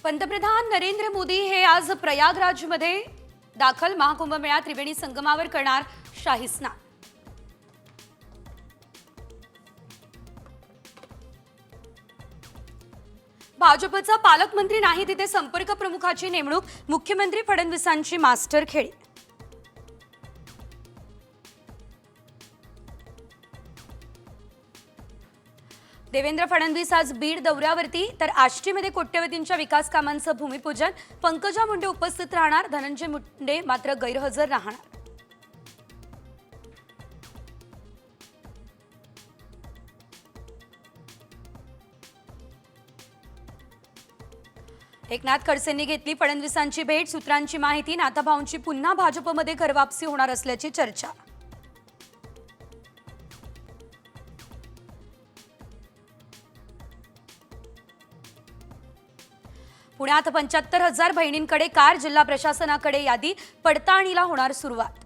पंतप्रधान नरेंद्र मोदी हे आज प्रयागराजमध्ये दाखल महाकुंभमेळा त्रिवेणी संगमावर करणार शाही स्नान। भाजपचा पालकमंत्री नाही तिथे संपर्क प्रमुखाची नेमणूक, मुख्यमंत्री फडणवीसांची मास्टर खेळी। देवेंद्र फडणवीस आज बीड दौऱ्यावरती, तर आष्टीमध्ये कोट्यवधींच्या विकास कामांचं भूमिपूजन। पंकजा मुंडे उपस्थित राहणार, धनंजय मुंडे मात्र गैरहजर राहणार। एकनाथ खडसेंनी घेतली फडणवीसांची भेट, सूत्रांची माहिती नाथाभाऊंची पुन्हा भाजपमध्ये घरवापसी होणार असल्याची चर्चा। पुण्यात 75,000 बहिणींकडे कार, जिल्हा प्रशासनाकडे यादी, पडताळणीला होणार सुरुवात।